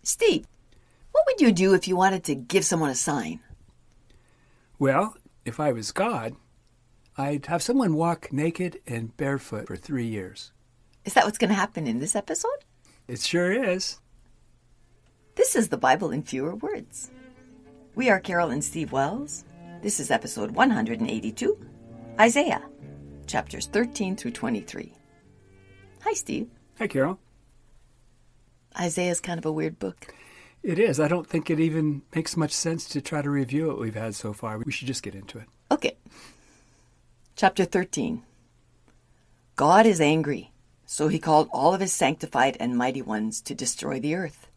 Steve, what would you do if you wanted to give someone a sign? Well, if I was God, I'd have someone walk naked and barefoot for 3 years. Is that what's going to happen in this episode? It sure is. This is the Bible in fewer words. We are Carol and Steve Wells. This is episode 182, Isaiah, chapters 13 through 23. Hi, Steve. Hi, Carol. Isaiah's kind of a weird book. It is. I don't think it even makes much sense to try to review what we've had so far. We should just get into it. Okay. Chapter 13. God is angry, so he called all of his sanctified and mighty ones to destroy the earth.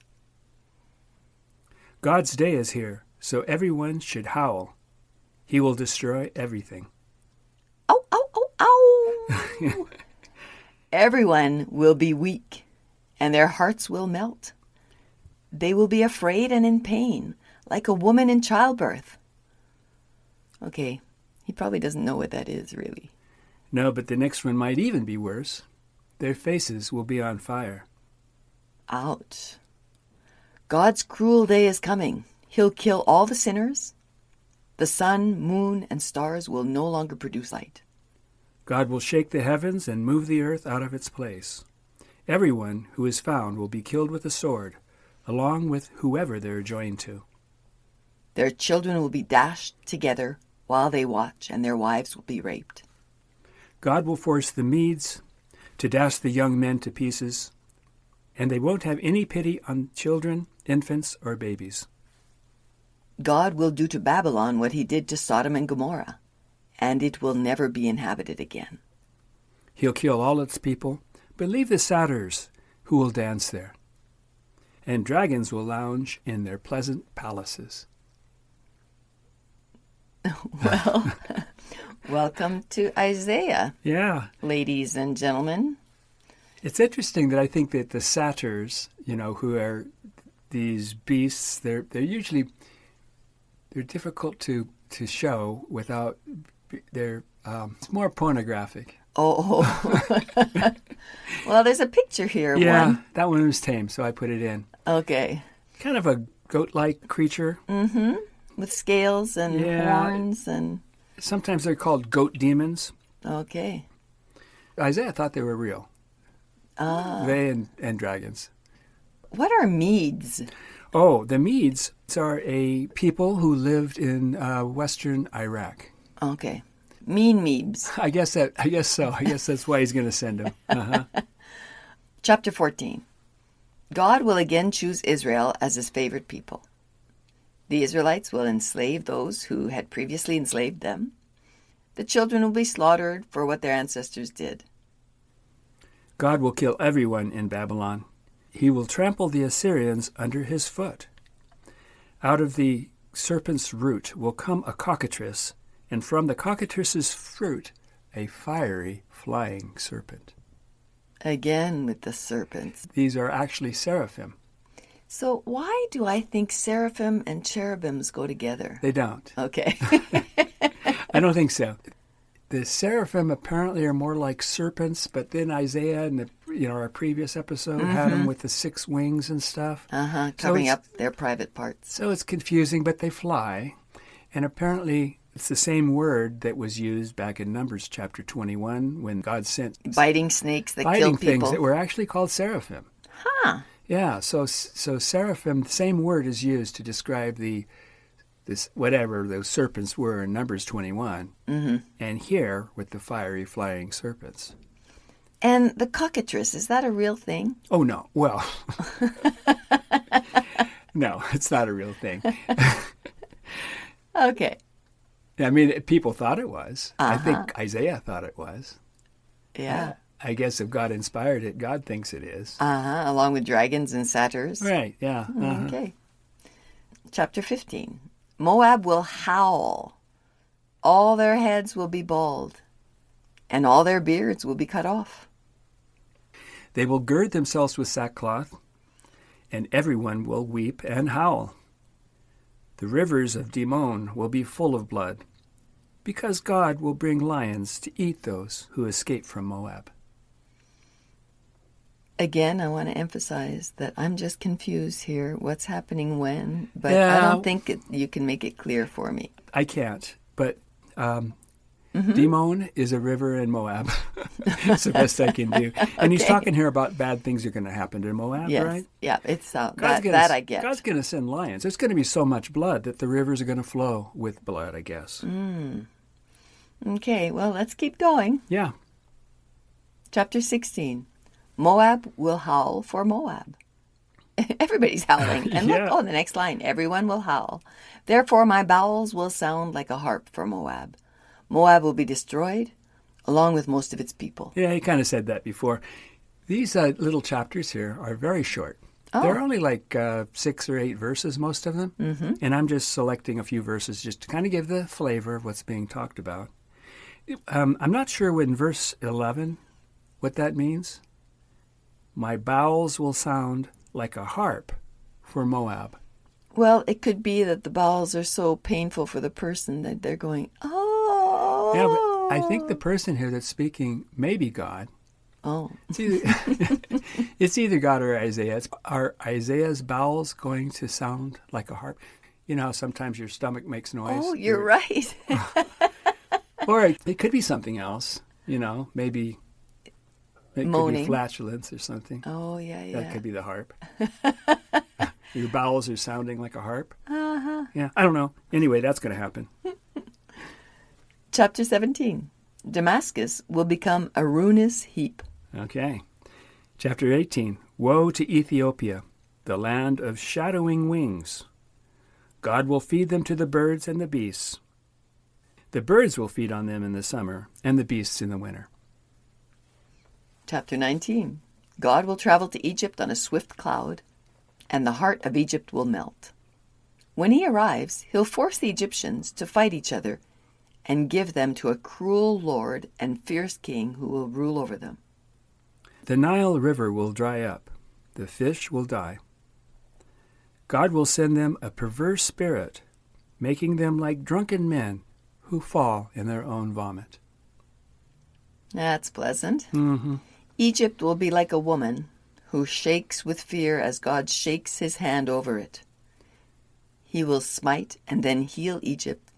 God's day is here, so everyone should howl. He will destroy everything. Ow, ow, ow, ow! Everyone will be weak, and their hearts will melt. They will be afraid and in pain, like a woman in childbirth. Okay, he probably doesn't know what that is, really. No, but the next one might even be worse. Their faces will be on fire. Ouch. God's cruel day is coming. He'll kill all the sinners. The sun, moon, and stars will no longer produce light. God will shake the heavens and move the earth out of its place. Everyone who is found will be killed with a sword, along with whoever they're joined to. Their children will be dashed together while they watch, and their wives will be raped. God will force the Medes to dash the young men to pieces, and they won't have any pity on children, infants, or babies. God will do to Babylon what he did to Sodom and Gomorrah, and it will never be inhabited again. He'll kill all its people, but leave the satyrs who will dance there, and dragons will lounge in their pleasant palaces. Well, welcome to Isaiah, Yeah. ladies and gentlemen. It's interesting that I think that the satyrs, who are these beasts, they're difficult to show without, it's more pornographic. Oh, well, there's a picture here. Yeah, One. that one was tame, so I put it in. Okay. Kind of a goat-like creature. Mm-hmm. With scales and horns and... Sometimes they're called goat demons. Okay. Isaiah thought they were real. They and dragons. What are Medes? Oh, the Medes are a people who lived in western Iraq. Okay. Mean Medes. I guess so. I guess that's why he's going to send them. Uh-huh. Chapter 14. God will again choose Israel as his favored people. The Israelites will enslave those who had previously enslaved them. The children will be slaughtered for what their ancestors did. God will kill everyone in Babylon. He will trample the Assyrians under his foot. Out of the serpent's root will come a cockatrice, and from the cockatrice's fruit, a fiery flying serpent. Again with the serpents. These are actually seraphim. So why do I think seraphim and cherubims go together? They don't. Okay. I don't think so. The seraphim apparently are more like serpents, but then Isaiah in our previous episode had them with the 6 wings and stuff. Covering up their private parts. So it's confusing, but they fly. And apparently it's the same word that was used back in Numbers chapter 21 when God sent biting snakes that biting kill people. Things that were actually called seraphim. Huh. Yeah, so seraphim, the same word is used to describe this whatever those serpents were in Numbers 21, and here with the fiery flying serpents. And the cockatrice, is that a real thing? Oh, no. Well, no, it's not a real thing. Okay. I mean, people thought it was. I think Isaiah thought it was. Yeah. I guess if God inspired it, God thinks it is. Along with dragons and satyrs. Right, yeah. Okay. Chapter 15. Moab will howl. All their heads will be bald, and all their beards will be cut off. They will gird themselves with sackcloth, and everyone will weep and howl. The rivers of Dimon will be full of blood, because God will bring lions to eat those who escape from Moab. Again, I want to emphasize that I'm just confused here. What's happening when? But Yeah. I don't think you can make it clear for me. I can't, but Dimon is a river in Moab. It's the best I can do. And he's talking here about bad things are going to happen to Moab, Yes. right? Yeah, it's that gonna, I get. God's going to send lions. There's going to be so much blood that the rivers are going to flow with blood, I guess. Okay, well, let's keep going. Yeah. Chapter 16. Moab will howl for Moab. Everybody's howling. And Yeah. look, the next line. Everyone will howl. Therefore my bowels will sound like a harp for Moab. Moab will be destroyed, along with most of its people. Yeah, he kind of said that before. These little chapters here are very short. Oh. They're only like 6 or 8 verses, most of them. Mm-hmm. And I'm just selecting a few verses just to kind of give the flavor of what's being talked about. I'm not sure when verse 11, what that means. My bowels will sound like a harp for Moab. Well, it could be that the bowels are so painful for the person that they're going, oh. Yeah, but I think the person here that's speaking may be God. Oh. It's either God or Isaiah. Are Isaiah's bowels going to sound like a harp? You know how sometimes your stomach makes noise? Oh, you're right. Or it could be something else, you know, maybe it Moaning. could be flatulence or something. Oh, yeah. That could be the harp. Your bowels are sounding like a harp. Uh-huh. Yeah, I don't know. Anyway, that's going to happen. Chapter 17. Damascus will become a ruinous heap. Okay. Chapter 18. Woe to Ethiopia, the land of shadowing wings. God will feed them to the birds and the beasts. The birds will feed on them in the summer, and the beasts in the winter. Chapter 19. God will travel to Egypt on a swift cloud, and the heart of Egypt will melt. When he arrives, he'll force the Egyptians to fight each other and give them to a cruel lord and fierce king who will rule over them. The Nile River will dry up. The fish will die. God will send them a perverse spirit, making them like drunken men who fall in their own vomit. That's pleasant. Mm-hmm. Egypt will be like a woman who shakes with fear as God shakes his hand over it. He will smite and then heal Egypt,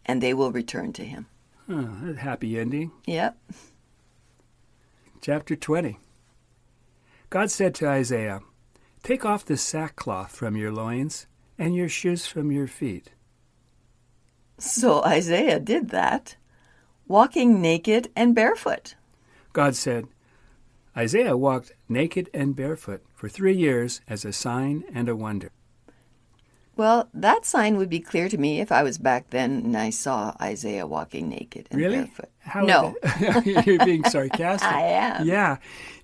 and they will return to him. A happy ending. Yep. Chapter 20. God said to Isaiah, "Take off the sackcloth from your loins and your shoes from your feet." So Isaiah did that, walking naked and barefoot. God said, Isaiah walked naked and barefoot for 3 years as a sign and a wonder. Well, that sign would be clear to me if I was back then and I saw Isaiah walking naked and Really? barefoot. How No. You're being sarcastic. I am. Yeah.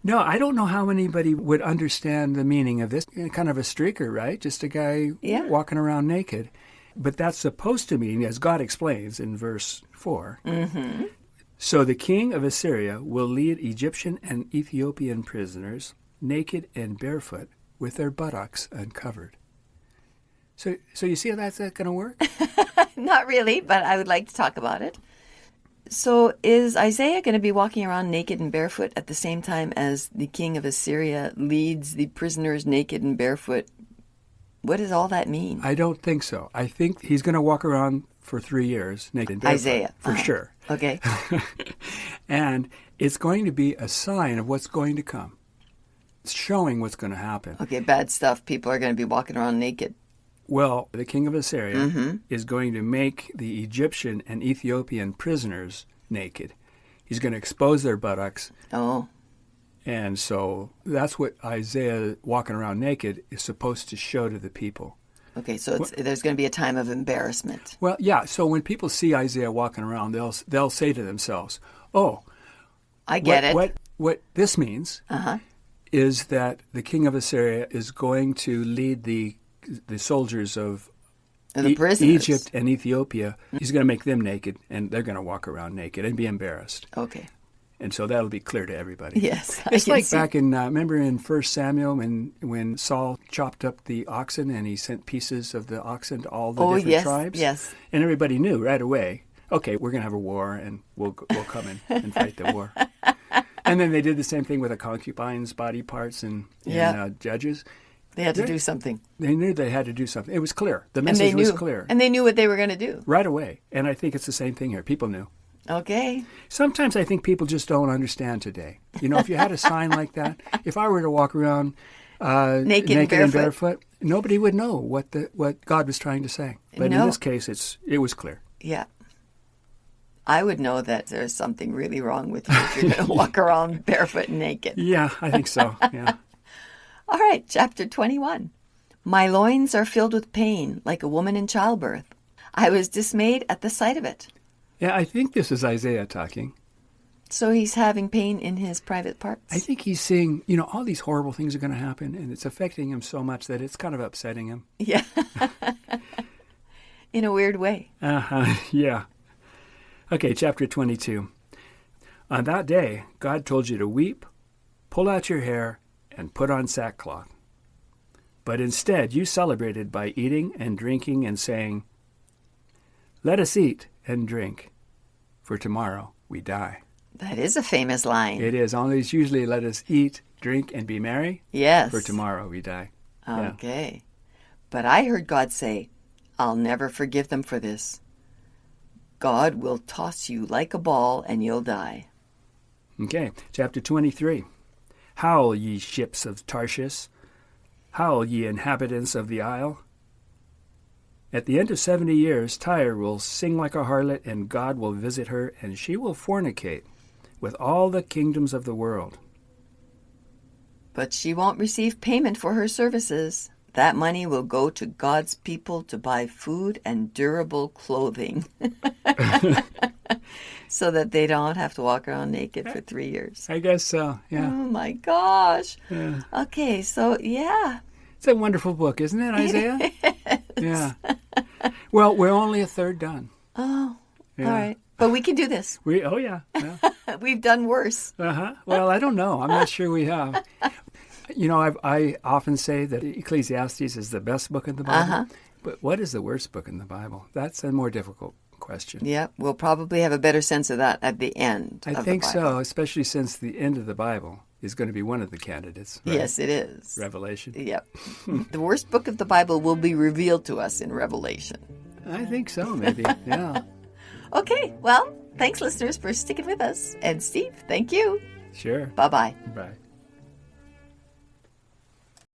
No, I don't know how anybody would understand the meaning of this. Kind of a streaker, right? Just a guy walking around naked. But that's supposed to mean, as God explains in verse 4, So the king of Assyria will lead Egyptian and Ethiopian prisoners naked and barefoot with their buttocks uncovered. So you see how that's going to work? Not really, but I would like to talk about it. So is Isaiah going to be walking around naked and barefoot at the same time as the king of Assyria leads the prisoners naked and barefoot? What does all that mean? I don't think so. I think he's going to walk around for 3 years naked and barefoot. Isaiah. For sure. Okay. And it's going to be a sign of what's going to come. It's showing what's going to happen. Okay, bad stuff. People are going to be walking around naked. Well, the king of Assyria is going to make the Egyptian and Ethiopian prisoners naked. He's going to expose their buttocks. Oh. And so that's what Isaiah walking around naked is supposed to show to the people. Okay, so there's going to be a time of embarrassment. Well, yeah, so when people see Isaiah walking around, they'll say to themselves, "Oh, I get it." What this means is that the king of Assyria is going to lead the soldiers of The prisoners. Egypt and Ethiopia. He's going to make them naked, and they're going to walk around naked and be embarrassed. Okay. And so that'll be clear to everybody. Yes. It's like back in, remember in 1 Samuel when Saul chopped up the oxen and he sent pieces of the oxen to all the different tribes? Yes. And everybody knew right away, okay, we're going to have a war and we'll come in and fight the war. And then they did the same thing with a concubine's body parts in Judges. They had to do something. They knew they had to do something. It was clear. The message was clear. And they knew what they were going to do. Right away. And I think it's the same thing here. People knew. Okay. Sometimes I think people just don't understand today. If you had a sign like that, if I were to walk around naked and barefoot, nobody would know what God was trying to say. But in this case, it was clear. Yeah. I would know that there's something really wrong with you if you're going to walk around barefoot and naked. Yeah, I think so. Yeah. All right, chapter 21. My loins are filled with pain, like a woman in childbirth. I was dismayed at the sight of it. Yeah, I think this is Isaiah talking. So he's having pain in his private parts? I think he's seeing, all these horrible things are going to happen, and it's affecting him so much that it's kind of upsetting him. Yeah. In a weird way. Yeah. Okay, chapter 22. On that day, God told you to weep, pull out your hair, and put on sackcloth. But instead, you celebrated by eating and drinking and saying, "Let us eat and drink, for tomorrow we die." That is a famous line. It is. Always usually let us eat, drink, and be merry. Yes. For tomorrow we die. Okay. Yeah. But I heard God say, I'll never forgive them for this. God will toss you like a ball and you'll die. Okay. Chapter 23. Howl, ye ships of Tarshish. Howl, ye inhabitants of the isle. At the end of 70 years, Tyre will sing like a harlot, and God will visit her, and she will fornicate with all the kingdoms of the world. But she won't receive payment for her services. That money will go to God's people to buy food and durable clothing so that they don't have to walk around naked for 3 years. I guess so, yeah. Oh, my gosh. Yeah. Okay, so, yeah. It's a wonderful book, isn't it, Isaiah? Yeah. Well, we're only a third done. Oh, yeah. All right. But we can do this. Oh, yeah. We've done worse. Well, I don't know. I'm not sure we have. I often say that Ecclesiastes is the best book in the Bible. But what is the worst book in the Bible? That's a more difficult question. Yeah, we'll probably have a better sense of that at the end. I think so, especially since the end of the Bible is going to be one of the candidates. Right? Yes, it is. Revelation. Yep. The worst book of the Bible will be revealed to us in Revelation. I think so, maybe. Yeah. Okay, well, thanks, listeners, for sticking with us. And Steve, thank you. Sure. Bye-bye. Bye.